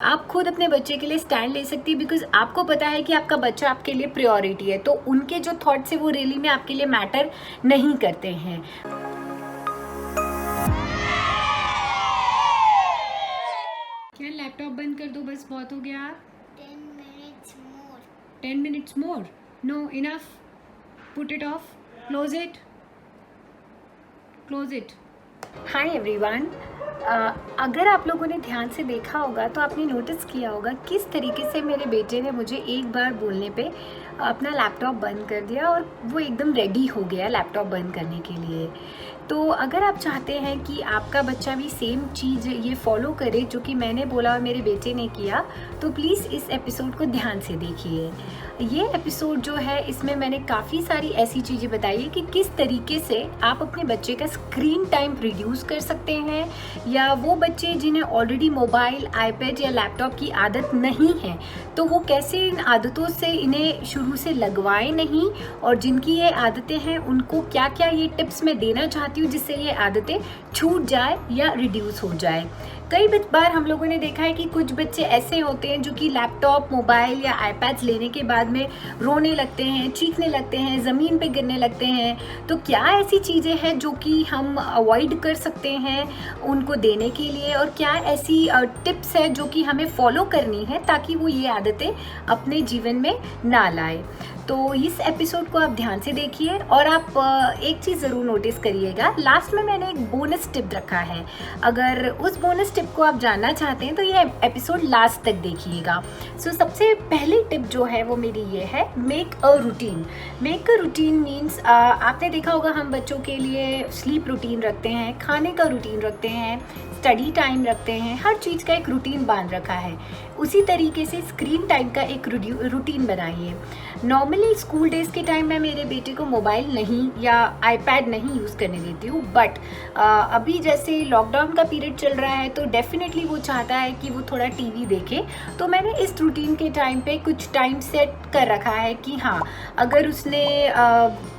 आप खुद अपने बच्चे के लिए स्टैंड ले सकती है बिकॉज आपको पता है कि आपका बच्चा आपके लिए प्रायोरिटी है, तो उनके जो थॉट्स है वो रियली में आपके लिए मैटर नहीं करते हैं। क्या लैपटॉप बंद कर दो, बस बहुत हो गया। 10 minutes more. 10 minutes more? No, enough. Put it off. Close it. Close it. Hi everyone, अगर आप लोगों ने ध्यान से देखा होगा तो आपने नोटिस किया होगा किस तरीके से मेरे बेटे ने मुझे एक बार बोलने पे अपना लैपटॉप बंद कर दिया और वो एकदम रेडी हो गया लैपटॉप बंद करने के लिए। तो अगर आप चाहते हैं कि आपका बच्चा भी सेम चीज़ ये फॉलो करे जो कि मैंने बोला और मेरे बेटे ने किया, तो प्लीज़ इस एपिसोड को ध्यान से देखिए। ये एपिसोड जो है इसमें मैंने काफ़ी सारी ऐसी चीज़ें बताई है कि किस तरीके से आप अपने बच्चे का स्क्रीन टाइम रिड्यूस कर सकते हैं, या वो बच्चे जिन्हें ऑलरेडी मोबाइल, आईपैड या लैपटॉप की आदत नहीं है तो वो कैसे इन आदतों से इन्हें शुरू से लगवाएं नहीं, और जिनकी ये आदतें हैं उनको क्या क्या ये टिप्स मैं देना चाहती हूँ जिससे ये आदतें छूट जाए या रिड्यूस हो जाए। कई बार हम लोगों ने देखा है कि कुछ बच्चे ऐसे होते हैं जो कि लैपटॉप, मोबाइल या आईपैड्स लेने के बाद में रोने लगते हैं, चीखने लगते हैं, ज़मीन पे गिरने लगते हैं। तो क्या ऐसी चीज़ें हैं जो कि हम अवॉइड कर सकते हैं उनको देने के लिए, और क्या ऐसी टिप्स है जो कि हमें फॉलो करनी है ताकि वो ये आदतें अपने जीवन में ना लाए। तो इस एपिसोड को आप ध्यान से देखिए और आप एक चीज़ ज़रूर नोटिस करिएगा, लास्ट में मैंने एक बोनस टिप रखा है। अगर उस बोनस टिप को आप जानना चाहते हैं तो ये एपिसोड लास्ट तक देखिएगा। सो सबसे पहली टिप जो है वो मेरी ये है, make a routine. Make a routine means आपने देखा होगा हम बच्चों के लिए स्लीप रूटीन रखते हैं, खाने का रूटीन रखते हैं, स्टडी टाइम रखते हैं, हर चीज़ का एक रूटीन बांध रखा है। उसी तरीके से स्क्रीन टाइम का एक रूटीन बनाइए। नॉर्मली स्कूल डेज़ के टाइम मैं मेरे बेटे को मोबाइल नहीं या आईपैड नहीं यूज़ करने देती हूँ, बट अभी जैसे लॉकडाउन का पीरियड चल रहा है तो डेफिनेटली वो चाहता है कि वो थोड़ा टीवी देखे। तो मैंने इस रूटीन के टाइम पे कुछ टाइम सेट कर रखा है कि हाँ, अगर उसने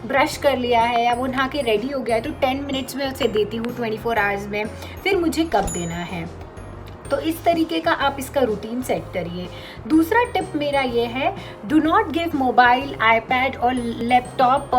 ब्रश कर लिया है या वो नहा के रेडी हो गया है तो 10 मिनट्स में उसे देती हूँ 24 आवर्स में, फिर मुझे कब देना है। तो इस तरीके का आप इसका रूटीन सेट करिए। दूसरा टिप मेरा ये है, do not give mobile, iPad और लैपटॉप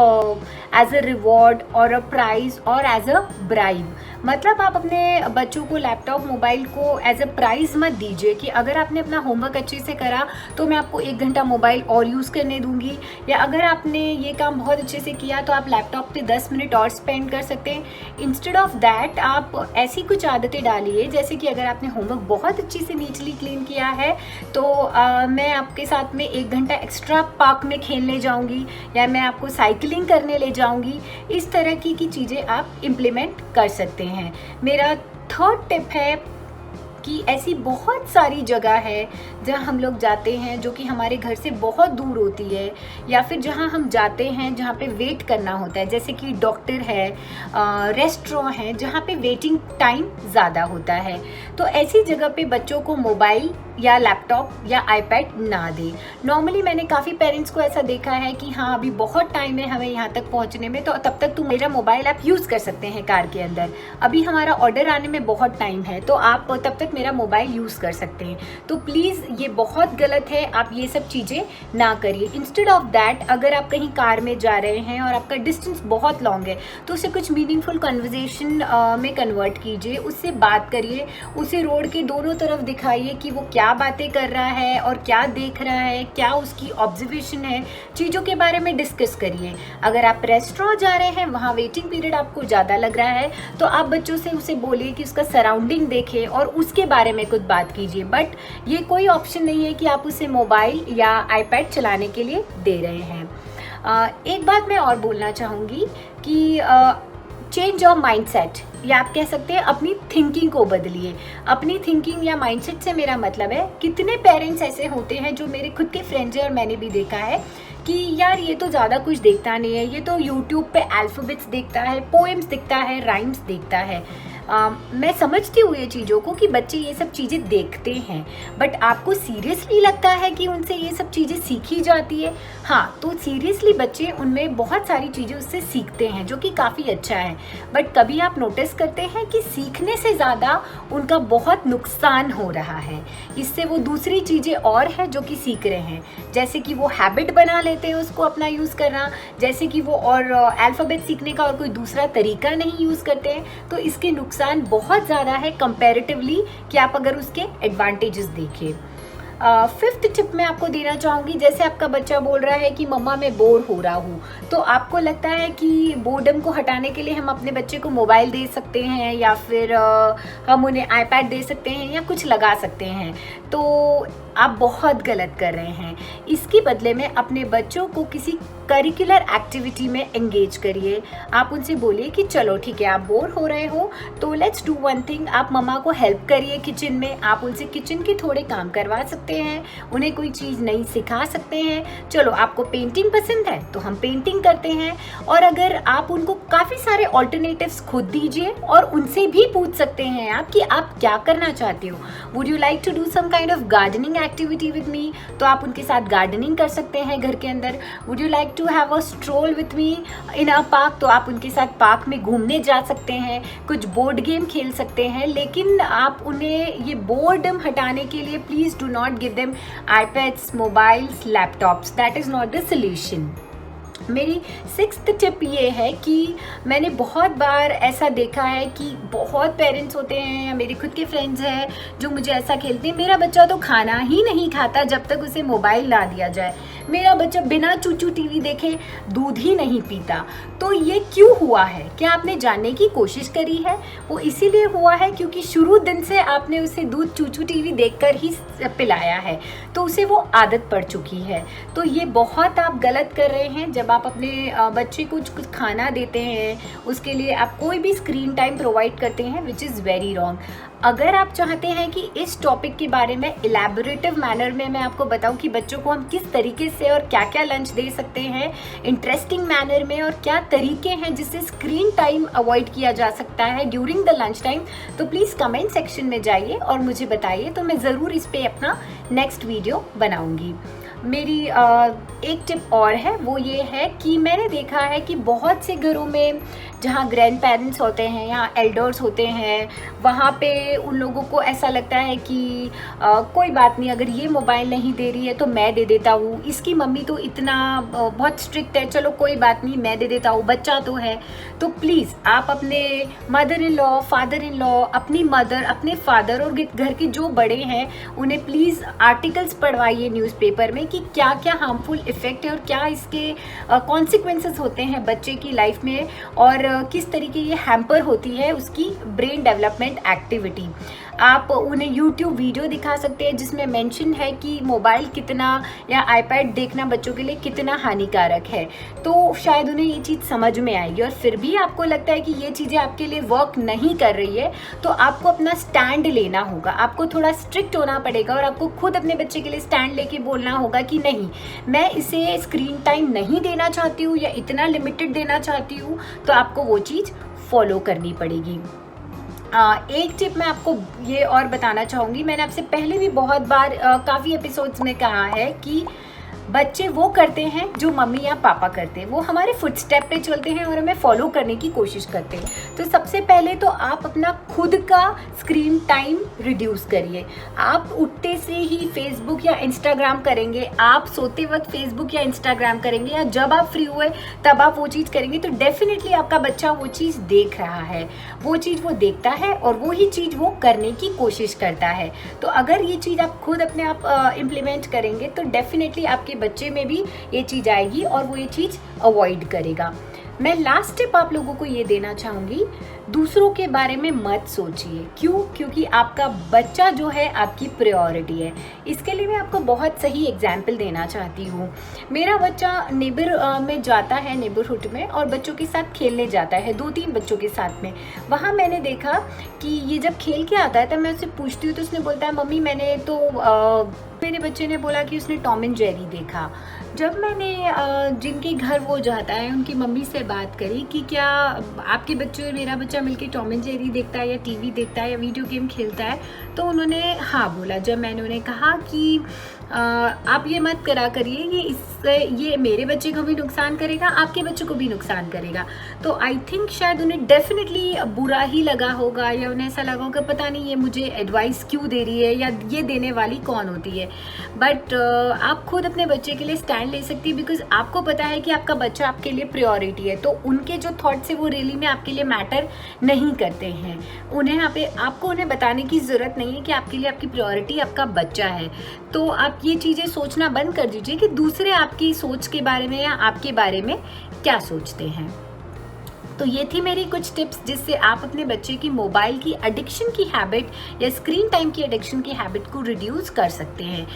एज अ रिवॉर्ड और अ प्राइज़ और एज अ ब्राइब। मतलब आप अपने बच्चों को लैपटॉप, मोबाइल को एज अ प्राइज़ मत दीजिए कि अगर आपने अपना होमवर्क अच्छे से करा तो मैं आपको 1 घंटा मोबाइल और यूज़ करने दूंगी, या अगर आपने ये काम बहुत अच्छे से किया तो आप लैपटॉप पे 10 मिनट और स्पेंड कर सकते हैं। इंस्टेड ऑफ दैट आप ऐसी कुछ आदतें डालिए, जैसे कि अगर आपने होमवर्क बहुत अच्छी से नीटली क्लीन किया है तो मैं आपके साथ में 1 घंटा एक्स्ट्रा पार्क में खेलने जाऊंगी, या मैं आपको साइकिलिंग करने ले जाऊंगी। इस तरह की चीज़ें आप इम्प्लीमेंट कर सकते हैं। मेरा थर्ड टिप है कि ऐसी बहुत सारी जगह है जहाँ हम लोग जाते हैं जो कि हमारे घर से बहुत दूर होती है, या फिर जहाँ हम जाते हैं जहाँ पे वेट करना होता है, जैसे कि डॉक्टर है, रेस्टोरेंट है जहाँ पे वेटिंग टाइम ज़्यादा होता है। तो ऐसी जगह पे बच्चों को मोबाइल या लैपटॉप या आईपैड ना दे। नॉर्मली मैंने काफ़ी पेरेंट्स को ऐसा देखा है कि हाँ अभी बहुत टाइम है हमें यहाँ तक पहुँचने में, तो तब तक तुम मेरा मोबाइल आप यूज़ कर सकते हैं कार के अंदर, अभी हमारा ऑर्डर आने में बहुत टाइम है तो आप तब तक मेरा मोबाइल यूज़ कर सकते हैं। तो प्लीज़ ये बहुत गलत है, आप ये सब चीज़ें ना करिए। इंस्टेड ऑफ दैट, अगर आप कहीं कार में जा रहे हैं और आपका डिस्टेंस बहुत लॉन्ग है तो उसे कुछ मीनिंगफुल कन्वर्जेशन में कन्वर्ट कीजिए, उससे बात करिए, उसे रोड के दोनों तरफ दिखाइए कि वो क्या बातें कर रहा है और क्या देख रहा है, क्या उसकी ऑब्जर्वेशन है, चीज़ों के बारे में डिस्कस करिए। अगर आप रेस्टोरेंट जा रहे हैं, वहाँ वेटिंग पीरियड आपको ज़्यादा लग रहा है तो आप बच्चों से उसे बोलिए कि उसका सराउंडिंग देखे और उसके बारे में कुछ बात कीजिए, बट ये कोई ऑप्शन नहीं है कि आप उसे मोबाइल या आईपैड चलाने के लिए दे रहे हैं। एक बात मैं और बोलना चाहूँगी कि चेंज योर माइंडसेट, या आप कह सकते हैं अपनी थिंकिंग को बदलिए। अपनी थिंकिंग या माइंडसेट से मेरा मतलब है, कितने पेरेंट्स ऐसे होते हैं जो मेरे खुद के फ्रेंड्स हैं और मैंने भी देखा है कि यार ये तो ज़्यादा कुछ देखता नहीं है, ये तो यूट्यूब पे अल्फ़ाबेट्स देखता है, पोएम्स देखता है, राइम्स देखता है। मैं समझती हूँ ये चीज़ों को कि बच्चे ये सब चीज़ें देखते हैं, बट आपको सीरियसली लगता है कि उनसे ये सब चीज़ें सीखी जाती है? हाँ, तो सीरियसली बच्चे उनमें बहुत सारी चीज़ें उससे सीखते हैं जो कि काफ़ी अच्छा है, बट कभी आप नोटिस करते हैं कि सीखने से ज़्यादा उनका बहुत नुकसान हो रहा है। इससे वो दूसरी चीज़ें और है जो कि सीख रहे हैं, जैसे कि वो हैबिट बना लेते हैं उसको अपना यूज़ करना, जैसे कि वो और अल्फ़ाबेट सीखने का और कोई दूसरा तरीका नहीं यूज़ करते हैं। तो इसके नुकसान बहुत ज़्यादा है कंपैरेटिवली कि आप अगर उसके एडवांटेजेस देखें। फिफ्थ टिप मैं आपको देना चाहूँगी, जैसे आपका बच्चा बोल रहा है कि मम्मा मैं बोर हो रहा हूँ, तो आपको लगता है कि बोर्डम को हटाने के लिए हम अपने बच्चे को मोबाइल दे सकते हैं या फिर हम उन्हें आईपैड दे सकते हैं या कुछ लगा सकते हैं, तो आप बहुत गलत कर रहे हैं। इसके बदले में अपने बच्चों को किसी करिकुलर एक्टिविटी में एंगेज करिए। आप उनसे बोलिए कि चलो ठीक है, आप बोर हो रहे हो तो लेट्स डू वन थिंग, आप मम्मा को हेल्प करिए किचन में, आप उनसे किचन के थोड़े काम करवा सकते हैं, उन्हें कोई चीज़ नई सिखा सकते हैं। चलो आपको पेंटिंग पसंद है तो हम पेंटिंग करते हैं, और अगर आप उनको काफ़ी सारे ऑल्टरनेटिव्स खुद दीजिए और उनसे भी पूछ सकते हैं आप कि आप क्या करना चाहते हो। Would you like to do some kind of gardening activity with me, तो आप उनके साथ गार्डनिंग कर सकते हैं घर के अंदर। Would you like to have a stroll with me in a park, तो आप उनके साथ पार्क में घूमने जा सकते हैं, कुछ बोर्ड गेम खेल सकते हैं। लेकिन आप उन्हें ये बोर्डम हटाने के लिए please do not give them iPads, mobiles, laptops, that is not the solution. मेरी सिक्स्थ टिप ये है कि मैंने बहुत बार ऐसा देखा है कि बहुत पेरेंट्स होते हैं या मेरे खुद के फ्रेंड्स हैं जो मुझे ऐसा खेलते हैं, मेरा बच्चा तो खाना ही नहीं खाता जब तक उसे मोबाइल ना दिया जाए, मेरा बच्चा बिना चूचू टीवी देखे दूध ही नहीं पीता। तो ये क्यों हुआ है? क्या आपने जानने की कोशिश करी है? वो इसीलिए हुआ है क्योंकि शुरू दिन से आपने उसे दूध चूचू टीवी देखकर ही पिलाया है, तो उसे वो आदत पड़ चुकी है। तो ये बहुत आप गलत कर रहे हैं। जब आप अपने बच्चे को कुछ खाना देते हैं उसके लिए आप कोई भी स्क्रीन टाइम प्रोवाइड करते हैं, विच इज़ वेरी रॉन्ग। अगर आप चाहते हैं कि इस टॉपिक के बारे में इलेबोरेटिव मैनर में मैं आपको बताऊं कि बच्चों को हम किस तरीके से और क्या क्या लंच दे सकते हैं इंटरेस्टिंग मैनर में, और क्या तरीके हैं जिससे स्क्रीन टाइम अवॉइड किया जा सकता है ड्यूरिंग द लंच टाइम, तो प्लीज़ कमेंट सेक्शन में जाइए और मुझे बताइए, तो मैं ज़रूर इस पर अपना नेक्स्ट वीडियो बनाऊँगी। मेरी एक टिप और है, वो ये है कि मैंने देखा है कि बहुत से घरों में जहाँ ग्रैंड पेरेंट्स होते हैं या एल्डर्स होते हैं, वहाँ पे उन लोगों को ऐसा लगता है कि कोई बात नहीं, अगर ये मोबाइल नहीं दे रही है तो मैं दे देता हूँ, इसकी मम्मी तो इतना बहुत स्ट्रिक्ट है, चलो कोई बात नहीं मैं दे देता हूँ, बच्चा तो है। तो प्लीज़ आप अपने mother in law, father in law, अपनी मदर, अपने फादर और घर के जो बड़े हैं उन्हें प्लीज़ आर्टिकल्स पढ़वाइए न्यूज़पेपर में कि क्या क्या हार्मफुल इफ़ेक्ट है और क्या इसके कॉन्सिक्वेंसेस होते हैं बच्चे की लाइफ में, और किस तरीके ये हैम्पर होती है उसकी ब्रेन डेवलपमेंट एक्टिविटी। आप उन्हें यूट्यूब वीडियो दिखा सकते हैं जिसमें मेंशन है कि मोबाइल कितना या आईपैड देखना बच्चों के लिए कितना हानिकारक है, तो शायद उन्हें ये चीज़ समझ में आएगी। और फिर भी आपको लगता है कि ये चीज़ें आपके लिए वर्क नहीं कर रही है, तो आपको अपना स्टैंड लेना होगा, आपको थोड़ा स्ट्रिक्ट होना पड़ेगा और आपको खुद अपने बच्चे के लिए स्टैंड लेके बोलना होगा कि नहीं, मैं इसे स्क्रीन टाइम नहीं देना चाहती हूँ या इतना लिमिटेड देना चाहती हूँ, तो आपको वो चीज़ फॉलो करनी पड़ेगी। एक टिप मैं आपको ये और बताना चाहूँगी, मैंने आपसे पहले भी बहुत बार काफ़ी एपिसोड्स में कहा है कि बच्चे वो करते हैं जो मम्मी या पापा करते हैं, वो हमारे फुटस्टेप पे चलते हैं और हमें फॉलो करने की कोशिश करते हैं। तो सबसे पहले तो आप अपना खुद का स्क्रीन टाइम रिड्यूस करिए। आप उठते से ही फेसबुक या इंस्टाग्राम करेंगे, आप सोते वक्त फेसबुक या इंस्टाग्राम करेंगे, या जब आप फ्री हुए तब आप वो चीज़ करेंगे, तो डेफिनेटली आपका बच्चा वो चीज़ देख रहा है, वो चीज़ वो देखता है और वही चीज़ वो करने की कोशिश करता है। तो अगर ये चीज़ आप खुद अपने आप इम्प्लीमेंट करेंगे तो डेफिनेटली आपके बच्चे में भी ये चीज़ आएगी और वो ये चीज़ अवॉइड करेगा। मैं लास्ट टिप आप लोगों को ये देना चाहूँगी, दूसरों के बारे में मत सोचिए। क्यों? क्योंकि आपका बच्चा जो है आपकी प्रायोरिटी है। इसके लिए मैं आपको बहुत सही एग्जाम्पल देना चाहती हूँ। मेरा बच्चा नेबर में जाता है, नेबरहुड में, और बच्चों के साथ खेलने जाता है, 2-3 बच्चों के साथ में। वहाँ मैंने देखा कि ये जब खेल के आता है तब मैं उससे पूछती हूँ तो उसने बोलता है मम्मी मैंने तो मेरे बच्चे ने बोला कि उसने टॉम एंड जेरी देखा। जब मैंने जिनके घर वो जाता है उनकी मम्मी से बात करी कि क्या आपके बच्चे और मेरा बच्चा बच्चा मिलके टॉम एंड जेरी देखता है या टीवी देखता है या वीडियो गेम खेलता है? तो उन्होंने हाँ बोला। जब मैंने उन्हें कहा कि आप ये मत करा करिए, ये मेरे बच्चे को भी नुकसान करेगा, आपके बच्चों को भी नुकसान करेगा। तो आई थिंक शायद उन्हें डेफिनेटली बुरा ही लगा होगा, या उन्हें ऐसा लगा होगा पता नहीं ये मुझे एडवाइस क्यों दे रही है, या ये देने वाली कौन होती है। बट आप खुद अपने बच्चे के लिए स्टैंड ले सकती है, बिकॉज आपको पता है कि आपका बच्चा आपके लिए प्रायोरिटी है। तो उनके जो थॉट्स है वो रियली में आपके लिए मैटर नहीं करते हैं। आपको उन्हें बताने की ज़रूरत नहीं है कि आपके लिए आपकी प्रायोरिटी आपका बच्चा है। तो आप ये चीज़ें सोचना बंद कर दीजिए कि दूसरे आपकी सोच के बारे में या आपके बारे में क्या सोचते हैं। तो ये थी मेरी कुछ टिप्स जिससे आप अपने बच्चे की मोबाइल की एडिक्शन की हैबिट या स्क्रीन टाइम की एडिक्शन की हैबिट को रिड्यूस कर सकते हैं।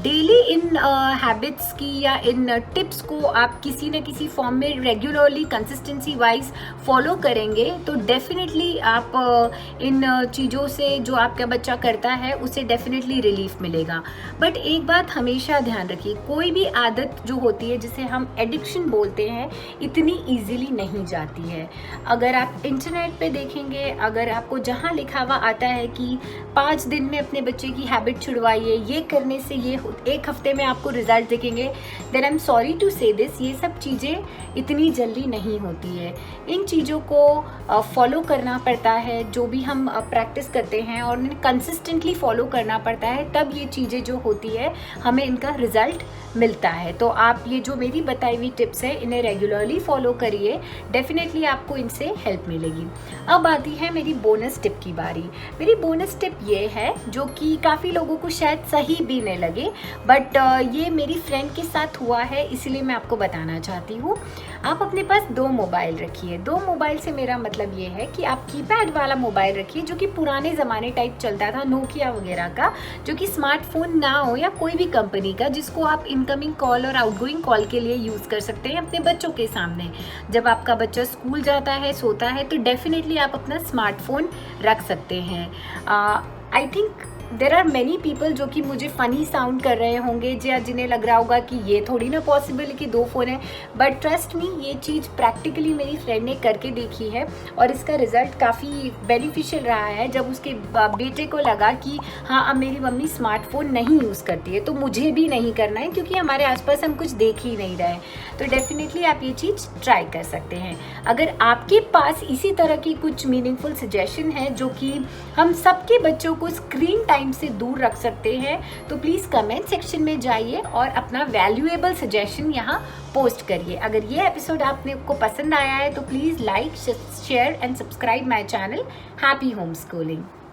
डेली इन हैबिट्स की या इन टिप्स को आप किसी न किसी फॉर्म में रेगुलरली कंसिस्टेंसी वाइज फॉलो करेंगे तो डेफिनेटली आप इन चीज़ों से जो आपका बच्चा करता है उसे डेफिनेटली रिलीफ मिलेगा। बट एक बात हमेशा ध्यान रखिए, कोई भी आदत जो होती है जिसे हम एडिक्शन बोलते हैं इतनी ईजिली नहीं जाती है। अगर आप इंटरनेट पे देखेंगे, अगर आपको जहाँ लिखा हुआ आता है कि 5 दिन में अपने बच्चे की हैबिट छुड़वाइए, ये करने से ये 1 हफ्ते में आपको रिजल्ट दिखेंगे, then I am sorry to say this, ये सब चीज़ें इतनी जल्दी नहीं होती है। इन चीज़ों को फॉलो करना पड़ता है, जो भी हम प्रैक्टिस करते हैं और उन्हें कंसिस्टेंटली फॉलो करना पड़ता है, तब ये चीज़ें जो होती है हमें इनका रिजल्ट मिलता है। तो आप ये जो मेरी बताई हुई टिप्स है इन्हें रेगुलरली फॉलो करिए, डेफिनेटली आपको इनसे हेल्प मिलेगी। अब आती है मेरी बोनस टिप की बारी। मेरी बोनस टिप ये है जो कि काफ़ी लोगों को शायद सही भी नहीं लगे, बट ये मेरी फ्रेंड के साथ हुआ है इसलिए मैं आपको बताना चाहती हूँ। आप अपने पास 2 मोबाइल रखिए। 2 मोबाइल से मेरा मतलब ये है कि आप कीपैड वाला मोबाइल रखिए जो कि पुराने ज़माने टाइप चलता था, नोकिया वगैरह का, जो कि स्मार्टफोन ना हो या कोई भी कंपनी का, जिसको आप इनकमिंग कॉल और आउटगोइंग कॉल के लिए यूज़ कर सकते हैं अपने बच्चों के सामने। जब आपका बच्चा स्कूल जाता है, सोता है, तो डेफिनेटली आप अपना स्मार्टफोन रख सकते हैं। I think there are many people जो कि मुझे फ़नी साउंड कर रहे होंगे, जिन्हें लग रहा होगा कि ये थोड़ी ना पॉसिबल है कि 2 फ़ोन है, बट ट्रस्ट मी ये चीज़ प्रैक्टिकली मेरी फ्रेंड ने करके देखी है और इसका रिज़ल्ट काफ़ी बेनिफिशियल रहा है। जब उसके बेटे को लगा कि हाँ अब मेरी मम्मी स्मार्टफोन नहीं यूज़ करती है तो मुझे भी नहीं करना है, क्योंकि हमारे आसपास हम कुछ देख ही नहीं रहे। तो डेफिनेटली आप ये चीज़ ट्राई कर सकते हैं। अगर आपके पास इसी तरह की कुछ मीनिंगफुल सजेशन है जो कि हम सबके बच्चों को स्क्रीन टाइम से दूर रख सकते हैं, तो प्लीज़ कमेंट सेक्शन में जाइए और अपना वैल्यूएबल सजेशन यहाँ पोस्ट करिए। अगर ये एपिसोड आपको पसंद आया है तो please like, share and subscribe my channel happy home schooling.